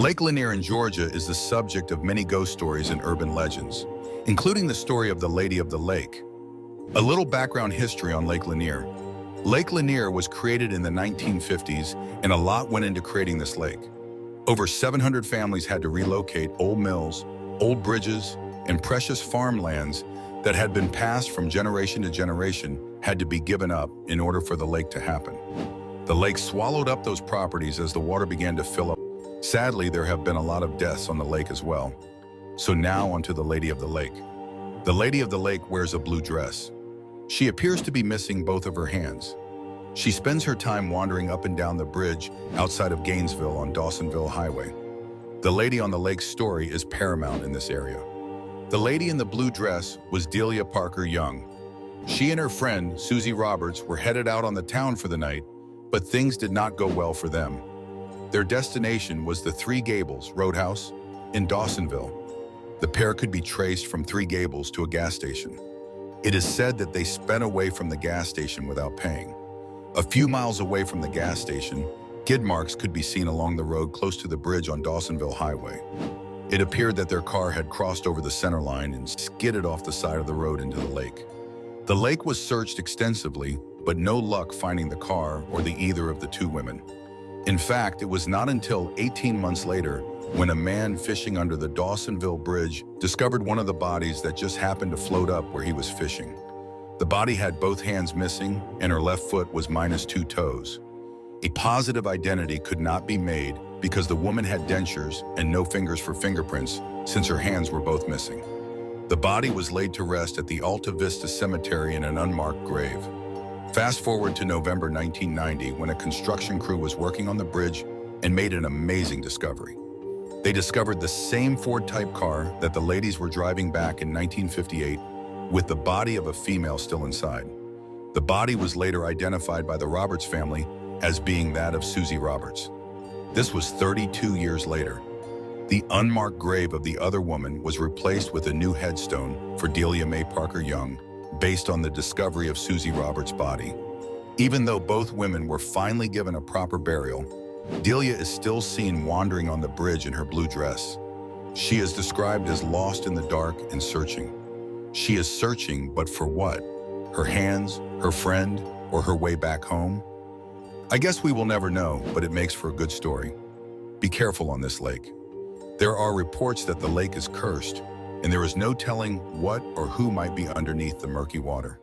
Lake Lanier in Georgia is the subject of many ghost stories and urban legends, including the story of the Lady of the Lake. A little background history on Lake Lanier. Lake Lanier was created in the 1950s, and a lot went into creating this lake. Over 700 families had to relocate old mills, old bridges, and precious farmlands that had been passed from generation to generation had to be given up in order for the lake to happen. The lake swallowed up those properties as the water began to fill up. Sadly, there have been a lot of deaths on the lake as well. So now onto the Lady of the Lake. The Lady of the Lake wears a blue dress. She appears to be missing both of her hands. She spends her time wandering up and down the bridge outside of Gainesville on Dawsonville Highway. The Lady on the Lake's story is paramount in this area. The lady in the blue dress was Delia Parker Young. She and her friend, Susie Roberts, were headed out on the town for the night, but things did not go well for them. Their destination was the Three Gables Roadhouse in Dawsonville. The pair could be traced from Three Gables to a gas station. It is said that they sped away from the gas station without paying. A few miles away from the gas station, skid marks could be seen along the road close to the bridge on Dawsonville Highway. It appeared that their car had crossed over the center line and skidded off the side of the road into the lake. The lake was searched extensively, but no luck finding the car or either of the two women. In fact, it was not until 18 months later when a man fishing under the Dawsonville Bridge discovered one of the bodies that just happened to float up where he was fishing. The body had both hands missing and her left foot was minus 2 toes. A positive identity could not be made because the woman had dentures and no fingers for fingerprints since her hands were both missing. The body was laid to rest at the Alta Vista Cemetery in an unmarked grave. Fast forward to November 1990 when a construction crew was working on the bridge and made an amazing discovery. They discovered the same Ford-type car that the ladies were driving back in 1958 with the body of a female still inside. The body was later identified by the Roberts family as being that of Susie Roberts. This was 32 years later. The unmarked grave of the other woman was replaced with a new headstone for Delia Mae Parker Young, based on the discovery of Susie Roberts' body. Even though both women were finally given a proper burial, Delia is still seen wandering on the bridge in her blue dress. She is described as lost in the dark and searching. She is searching, but for what? Her hands, her friend, or her way back home? I guess we will never know, but it makes for a good story. Be careful on this lake. There are reports that the lake is cursed, and there is no telling what or who might be underneath the murky water.